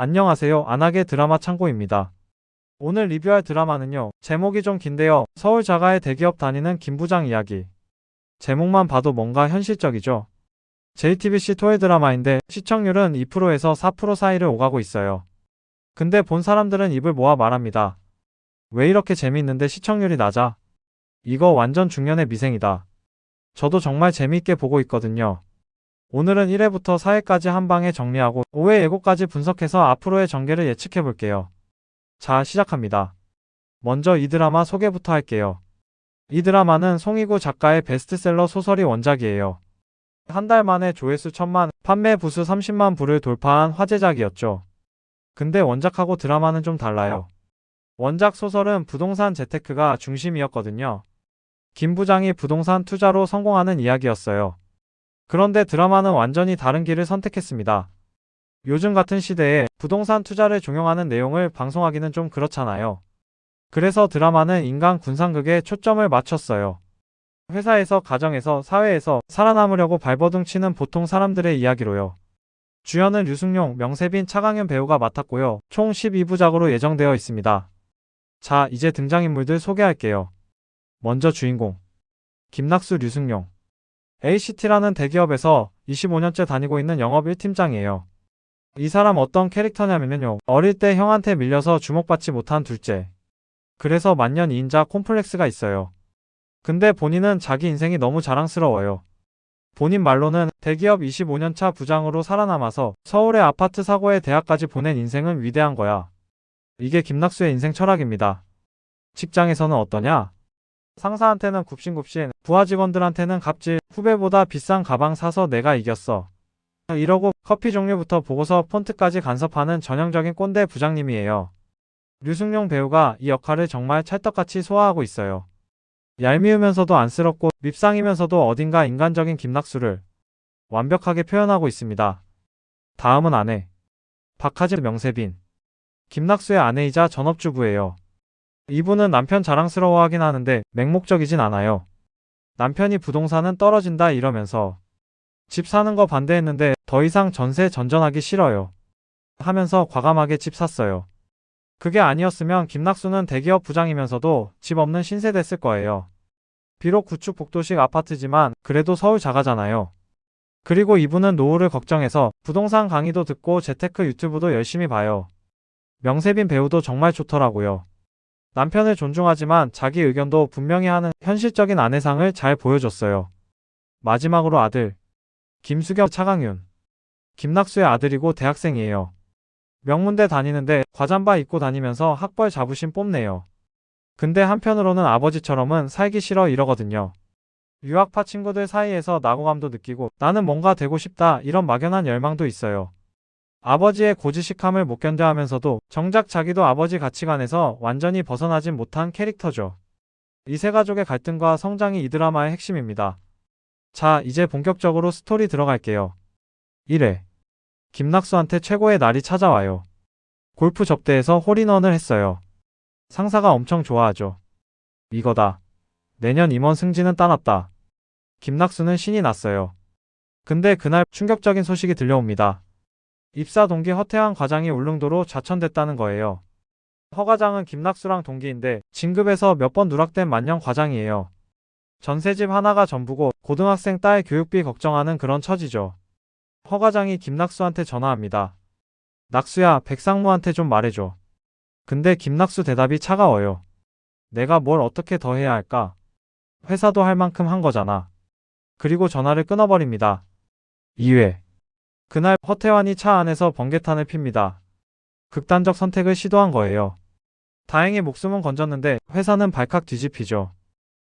안녕하세요. 안하게 드라마 창고입니다. 오늘 리뷰할 드라마는요. 제목이 좀 긴데요. 서울 자가의 대기업 다니는 김 부장 이야기. 제목만 봐도 뭔가 현실적이죠. JTBC 토요 드라마인데 시청률은 2%에서 4% 사이를 오가고 있어요. 근데 본 사람들은 입을 모아 말합니다. 왜 이렇게 재미있는데 시청률이 낮아? 이거 완전 중년의 미생이다. 저도 정말 재미있게 보고 있거든요. 오늘은 1회부터 4회까지 한 방에 정리하고 5회 예고까지 분석해서 앞으로의 전개를 예측해 볼게요. 자, 시작합니다. 먼저 이 드라마 소개부터 할게요. 이 드라마는 송이구 작가의 베스트셀러 소설이 원작이에요. 한 달 만에 조회수 1000만, 판매 부수 30만 부를 돌파한 화제작이었죠. 근데 원작하고 드라마는 좀 달라요. 원작 소설은 부동산 재테크가 중심이었거든요. 김 부장이 부동산 투자로 성공하는 이야기였어요. 그런데 드라마는 완전히 다른 길을 선택했습니다. 요즘 같은 시대에 부동산 투자를 종용하는 내용을 방송하기는 좀 그렇잖아요. 그래서 드라마는 인간 군상극에 초점을 맞췄어요. 회사에서, 가정에서, 사회에서 살아남으려고 발버둥 치는 보통 사람들의 이야기로요. 주연은 류승룡, 명세빈, 차강현 배우가 맡았고요. 총 12부작으로 예정되어 있습니다. 자, 이제 등장인물들 소개할게요. 먼저 주인공 김낙수, 류승룡. ACT라는 대기업에서 25년째 다니고 있는 영업 1팀장이에요. 이 사람 어떤 캐릭터냐면요. 어릴 때 형한테 밀려서 주목받지 못한 둘째. 그래서 만년 2인자 콤플렉스가 있어요. 근데 본인은 자기 인생이 너무 자랑스러워요. 본인 말로는 대기업 25년차 부장으로 살아남아서 서울의 아파트 사고에 대학까지 보낸 인생은 위대한 거야. 이게 김낙수의 인생 철학입니다. 직장에서는 어떠냐? 상사한테는 굽신굽신, 부하 직원들한테는 갑질, 후배보다 비싼 가방 사서 내가 이겼어. 이러고 커피 종류부터 보고서 폰트까지 간섭하는 전형적인 꼰대 부장님이에요. 류승룡 배우가 이 역할을 정말 찰떡같이 소화하고 있어요. 얄미우면서도 안쓰럽고 밉상이면서도 어딘가 인간적인 김낙수를 완벽하게 표현하고 있습니다. 다음은 아내. 박하진, 명세빈. 김낙수의 아내이자 전업주부예요. 이분은 남편 자랑스러워하긴 하는데 맹목적이진 않아요. 남편이 부동산은 떨어진다 이러면서 집 사는 거 반대했는데 더 이상 전세 전전하기 싫어요 하면서 과감하게 집 샀어요. 그게 아니었으면 김낙수는 대기업 부장이면서도 집 없는 신세 됐을 거예요. 비록 구축 복도식 아파트지만 그래도 서울 자가잖아요. 그리고 이분은 노후를 걱정해서 부동산 강의도 듣고 재테크 유튜브도 열심히 봐요. 명세빈 배우도 정말 좋더라고요. 남편을 존중하지만 자기 의견도 분명히 하는 현실적인 아내상을 잘 보여줬어요. 마지막으로 아들. 김수경, 차강윤. 김낙수의 아들이고 대학생이에요. 명문대 다니는데 과잠바 입고 다니면서 학벌 자부심 뽐내요. 근데 한편으로는 아버지처럼은 살기 싫어 이러거든요. 유학파 친구들 사이에서 낙오감도 느끼고 나는 뭔가 되고 싶다 이런 막연한 열망도 있어요. 아버지의 고지식함을 못 견뎌 하면서도 정작 자기도 아버지 가치관에서 완전히 벗어나진 못한 캐릭터죠. 이 세 가족의 갈등과 성장이 이 드라마의 핵심입니다. 자, 이제 본격적으로 스토리 들어갈게요. 1회. 김낙수한테 최고의 날이 찾아와요. 골프 접대에서 홀인원을 했어요. 상사가 엄청 좋아하죠. 이거다. 내년 임원 승진은 따놨다. 김낙수는 신이 났어요. 근데 그날 충격적인 소식이 들려옵니다. 입사 동기 허태환 과장이 울릉도로 좌천됐다는 거예요. 허 과장은 김낙수랑 동기인데 진급에서 몇 번 누락된 만년 과장이에요. 전세집 하나가 전부고 고등학생 딸 교육비 걱정하는 그런 처지죠. 허 과장이 김낙수한테 전화합니다. 낙수야, 백상무한테 좀 말해줘. 근데 김낙수 대답이 차가워요. 내가 뭘 어떻게 더 해야 할까? 회사도 할 만큼 한 거잖아. 그리고 전화를 끊어버립니다. 2회. 그날 허태환이 차 안에서 번개탄을 핍니다. 극단적 선택을 시도한 거예요. 다행히 목숨은 건졌는데 회사는 발칵 뒤집히죠.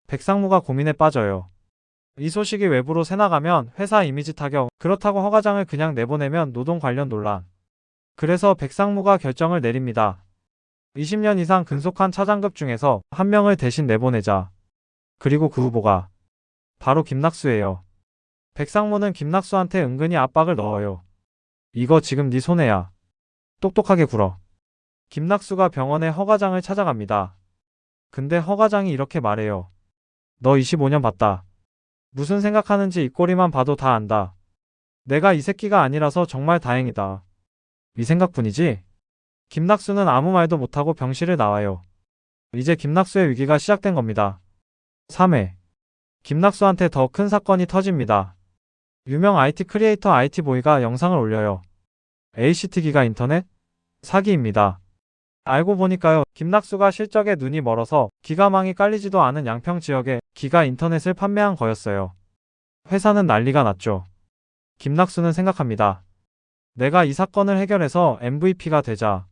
백상무가 고민에 빠져요. 이 소식이 외부로 새나가면 회사 이미지 타격, 그렇다고 허 과장을 그냥 내보내면 노동 관련 논란. 그래서 백상무가 결정을 내립니다. 20년 이상 근속한 차장급 중에서 한 명을 대신 내보내자. 그리고 그 후보가 바로 김낙수예요. 백상무는 김낙수한테 은근히 압박을 넣어요. 이거 지금 네 손해야. 똑똑하게 굴어. 김낙수가 병원에 허 과장을 찾아갑니다. 근데 허 과장이 이렇게 말해요. 너 25년 봤다. 무슨 생각하는지 입꼬리만 봐도 다 안다. 내가 이 새끼가 아니라서 정말 다행이다. 이 생각뿐이지? 김낙수는 아무 말도 못하고 병실을 나와요. 이제 김낙수의 위기가 시작된 겁니다. 3회. 김낙수한테 더 큰 사건이 터집니다. 유명 IT 크리에이터 IT보이가 영상을 올려요. ACT 기가 인터넷? 사기입니다. 알고 보니까요, 김낙수가 실적에 눈이 멀어서 기가망이 깔리지도 않은 양평 지역에 기가 인터넷을 판매한 거였어요. 회사는 난리가 났죠. 김낙수는 생각합니다. 내가 이 사건을 해결해서 MVP가 되자.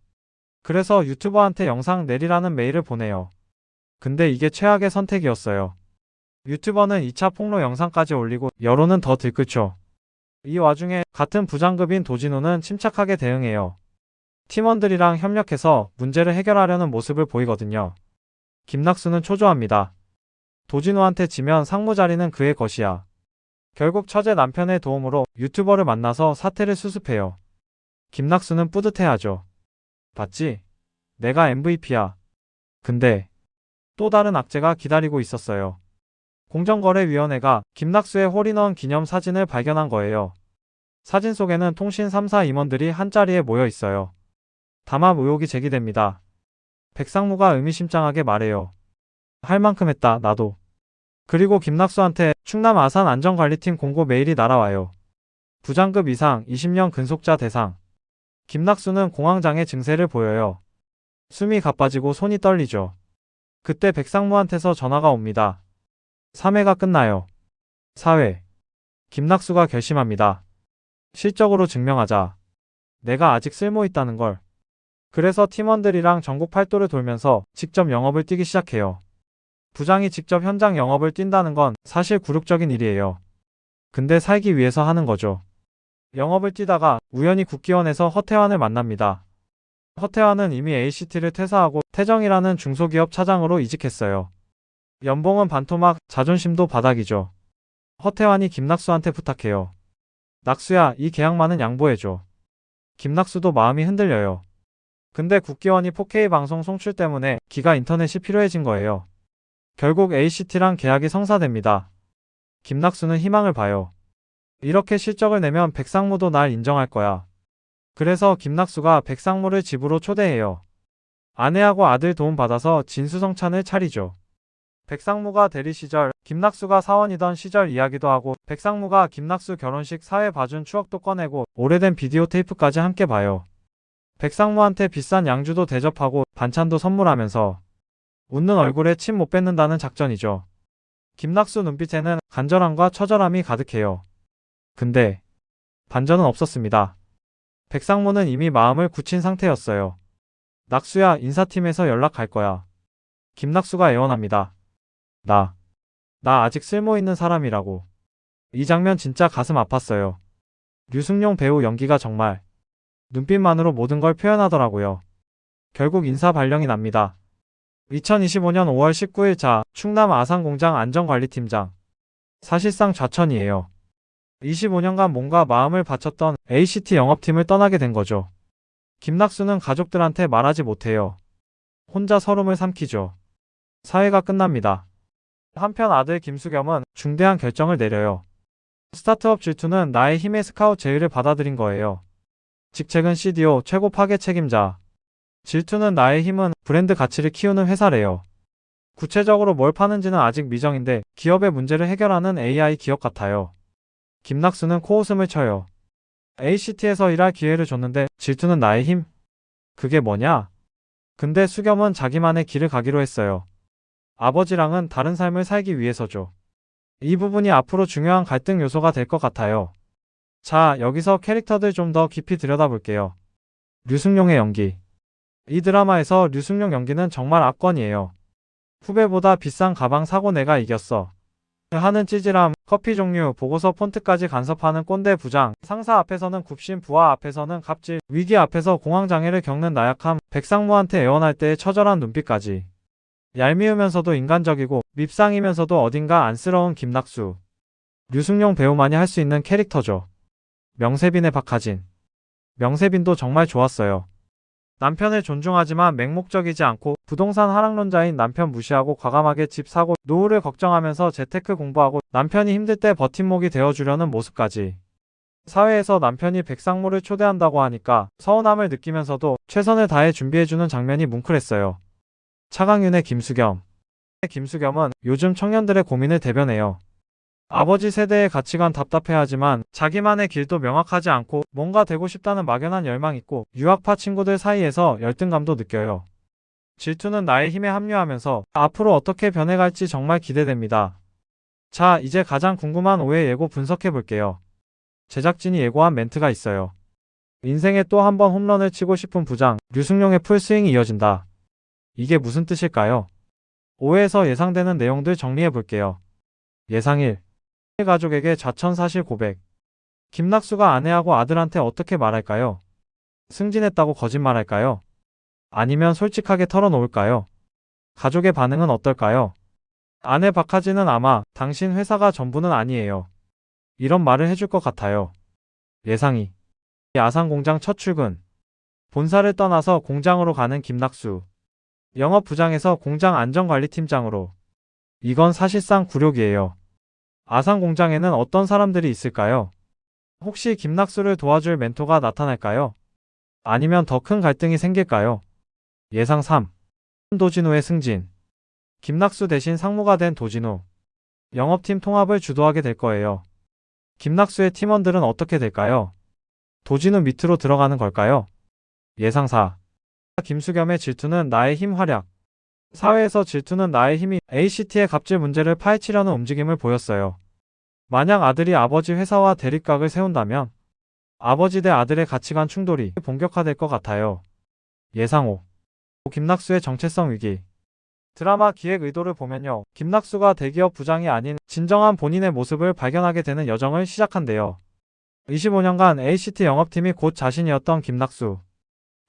그래서 유튜버한테 영상 내리라는 메일을 보내요. 근데 이게 최악의 선택이었어요. 유튜버는 2차 폭로 영상까지 올리고 여론은 더 들끓죠. 이 와중에 같은 부장급인 도진우는 침착하게 대응해요. 팀원들이랑 협력해서 문제를 해결하려는 모습을 보이거든요. 김낙수는 초조합니다. 도진우한테 지면 상무 자리는 그의 것이야. 결국 처제 남편의 도움으로 유튜버를 만나서 사태를 수습해요. 김낙수는 뿌듯해하죠. 봤지? 내가 MVP야. 근데 또 다른 악재가 기다리고 있었어요. 공정거래위원회가 김낙수의 홀인원 기념 사진을 발견한 거예요. 사진 속에는 통신 3사 임원들이 한자리에 모여 있어요. 담합 의혹이 제기됩니다. 백상무가 의미심장하게 말해요. 할 만큼 했다, 나도. 그리고 김낙수한테 충남 아산 안전관리팀 공고 메일이 날아와요. 부장급 이상 20년 근속자 대상. 김낙수는 공황장애 증세를 보여요. 숨이 가빠지고 손이 떨리죠. 그때 백상무한테서 전화가 옵니다. 3회가 끝나요. 4회. 김낙수가 결심합니다. 실적으로 증명하자. 내가 아직 쓸모있다는 걸. 그래서 팀원들이랑 전국 팔도를 돌면서 직접 영업을 뛰기 시작해요. 부장이 직접 현장 영업을 뛴다는 건 사실 굴욕적인 일이에요. 근데 살기 위해서 하는 거죠. 영업을 뛰다가 우연히 국기원에서 허태환을 만납니다. 허태환은 이미 ACT를 퇴사하고 태정이라는 중소기업 차장으로 이직했어요. 연봉은 반토막, 자존심도 바닥이죠. 허태환이 김낙수한테 부탁해요. 낙수야, 이 계약만은 양보해줘. 김낙수도 마음이 흔들려요. 근데 국기원이 4K 방송 송출 때문에 기가 인터넷이 필요해진 거예요. 결국 ACT랑 계약이 성사됩니다. 김낙수는 희망을 봐요. 이렇게 실적을 내면 백상무도 날 인정할 거야. 그래서 김낙수가 백상무를 집으로 초대해요. 아내하고 아들 도움 받아서 진수성찬을 차리죠. 백상무가 대리 시절, 김낙수가 사원이던 시절 이야기도 하고 백상무가 김낙수 결혼식 사회 봐준 추억도 꺼내고 오래된 비디오 테이프까지 함께 봐요. 백상무한테 비싼 양주도 대접하고 반찬도 선물하면서 웃는 얼굴에 침 못 뱉는다는 작전이죠. 김낙수 눈빛에는 간절함과 처절함이 가득해요. 근데 반전은 없었습니다. 백상무는 이미 마음을 굳힌 상태였어요. 낙수야, 인사팀에서 연락 갈 거야. 김낙수가 애원합니다. 나 아직 쓸모있는 사람이라고. 이 장면 진짜 가슴 아팠어요. 류승룡 배우 연기가 정말 눈빛만으로 모든 걸 표현하더라고요. 결국 인사 발령이 납니다. 2025년 5월 19일 자, 충남 아산공장 안전관리팀장. 사실상 좌천이에요. 25년간 몸과 마음을 바쳤던 ACT 영업팀을 떠나게 된 거죠. 김낙수는 가족들한테 말하지 못해요. 혼자 서름을 삼키죠. 사회가 끝납니다. 한편 아들 김수겸은 중대한 결정을 내려요. 스타트업 질투는 나의 힘의 스카웃 제의를 받아들인 거예요. 직책은 CDO 최고 파괴 책임자. 질투는 나의 힘은 브랜드 가치를 키우는 회사래요. 구체적으로 뭘 파는지는 아직 미정인데 기업의 문제를 해결하는 AI 기업 같아요. 김낙수는 코웃음을 쳐요. ACT에서 일할 기회를 줬는데 질투는 나의 힘? 그게 뭐냐? 근데 수겸은 자기만의 길을 가기로 했어요. 아버지랑은 다른 삶을 살기 위해서죠. 이 부분이 앞으로 중요한 갈등 요소가 될 것 같아요. 자, 여기서 캐릭터들 좀 더 깊이 들여다볼게요. 류승룡의 연기. 이 드라마에서 류승룡 연기는 정말 압권이에요. 후배보다 비싼 가방 사고 내가 이겼어. 하는 찌질함, 커피 종류, 보고서 폰트까지 간섭하는 꼰대 부장, 상사 앞에서는 굽신 부하 앞에서는 갑질, 위기 앞에서 공황장애를 겪는 나약함, 백상무한테 애원할 때의 처절한 눈빛까지. 얄미우면서도 인간적이고 밉상이면서도 어딘가 안쓰러운 김낙수. 류승룡 배우만이 할 수 있는 캐릭터죠. 명세빈의 박하진. 명세빈도 정말 좋았어요. 남편을 존중하지만 맹목적이지 않고 부동산 하락론자인 남편 무시하고 과감하게 집 사고 노후를 걱정하면서 재테크 공부하고 남편이 힘들 때 버팀목이 되어주려는 모습까지. 사회에서 남편이 백상무를 초대한다고 하니까 서운함을 느끼면서도 최선을 다해 준비해주는 장면이 뭉클했어요. 차강윤의 김수겸. 김수겸은 요즘 청년들의 고민을 대변해요. 아버지 세대의 가치관 답답해하지만 자기만의 길도 명확하지 않고 뭔가 되고 싶다는 막연한 열망 있고 유학파 친구들 사이에서 열등감도 느껴요. 질투는 나의 힘에 합류하면서 앞으로 어떻게 변해갈지 정말 기대됩니다. 자, 이제 가장 궁금한 오해 예고 분석해 볼게요. 제작진이 예고한 멘트가 있어요. 인생에 또 한 번 홈런을 치고 싶은 부장, 류승룡의 풀스윙이 이어진다. 이게 무슨 뜻일까요? 오해에서 예상되는 내용들 정리해 볼게요. 예상 1. 가족에게 자천사실 고백. 김낙수가 아내하고 아들한테 어떻게 말할까요? 승진했다고 거짓말할까요? 아니면 솔직하게 털어놓을까요? 가족의 반응은 어떨까요? 아내 박하진은 아마 당신 회사가 전부는 아니에요. 이런 말을 해줄 것 같아요. 예상 2. 아산공장 첫 출근. 본사를 떠나서 공장으로 가는 김낙수. 영업부장에서 공장 안전관리팀장으로. 이건 사실상 굴욕이에요. 아산공장에는 어떤 사람들이 있을까요? 혹시 김낙수를 도와줄 멘토가 나타날까요? 아니면 더 큰 갈등이 생길까요? 예상 3. 도진우의 승진. 김낙수 대신 상무가 된 도진우. 영업팀 통합을 주도하게 될 거예요. 김낙수의 팀원들은 어떻게 될까요? 도진우 밑으로 들어가는 걸까요? 예상 4. 김수겸의 질투는 나의 힘 활약. 사회에서 질투는 나의 힘이 ACT의 갑질 문제를 파헤치려는 움직임을 보였어요. 만약 아들이 아버지 회사와 대립각을 세운다면 아버지 대 아들의 가치관 충돌이 본격화될 것 같아요. 예상 5. 김낙수의 정체성 위기. 드라마 기획 의도를 보면요. 김낙수가 대기업 부장이 아닌 진정한 본인의 모습을 발견하게 되는 여정을 시작한대요. 25년간 ACT 영업팀이 곧 자신이었던 김낙수.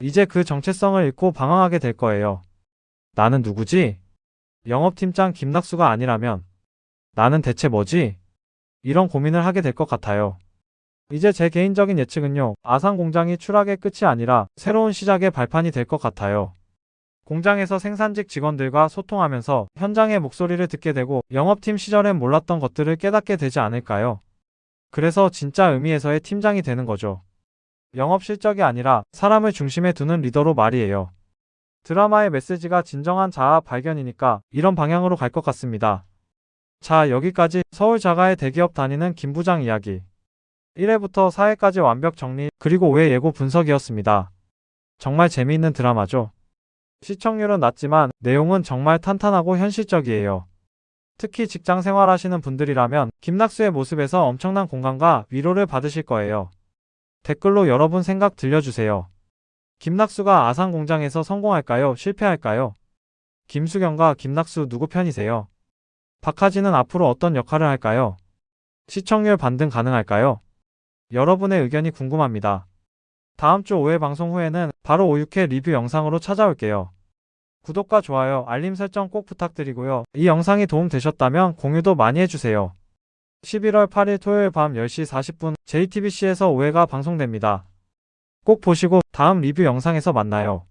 이제 그 정체성을 잃고 방황하게 될 거예요. 나는 누구지? 영업팀장 김낙수가 아니라면 나는 대체 뭐지? 이런 고민을 하게 될 것 같아요. 이제 제 개인적인 예측은요. 아산공장이 추락의 끝이 아니라 새로운 시작의 발판이 될 것 같아요. 공장에서 생산직 직원들과 소통하면서 현장의 목소리를 듣게 되고 영업팀 시절엔 몰랐던 것들을 깨닫게 되지 않을까요? 그래서 진짜 의미에서의 팀장이 되는 거죠. 영업 실적이 아니라 사람을 중심에 두는 리더로 말이에요. 드라마의 메시지가 진정한 자아 발견이니까 이런 방향으로 갈 것 같습니다. 자, 여기까지 서울 자가의 대기업 다니는 김 부장 이야기 1회부터 4회까지 완벽 정리 그리고 오해 예고 분석이었습니다. 정말 재미있는 드라마죠. 시청률은 낮지만 내용은 정말 탄탄하고 현실적이에요. 특히 직장 생활하시는 분들이라면 김낙수의 모습에서 엄청난 공감과 위로를 받으실 거예요. 댓글로 여러분 생각 들려주세요. 김낙수가 아산공장에서 성공할까요? 실패할까요? 김수겸과 김낙수 누구 편이세요? 박하진은 앞으로 어떤 역할을 할까요? 시청률 반등 가능할까요? 여러분의 의견이 궁금합니다. 다음 주 5회 방송 후에는 바로 5, 6회 리뷰 영상으로 찾아올게요. 구독과 좋아요, 알림 설정 꼭 부탁드리고요. 이 영상이 도움되셨다면 공유도 많이 해주세요. 11월 8일 토요일 밤 10시 40분 JTBC에서 5회가 방송됩니다. 꼭 보시고 다음 리뷰 영상에서 만나요.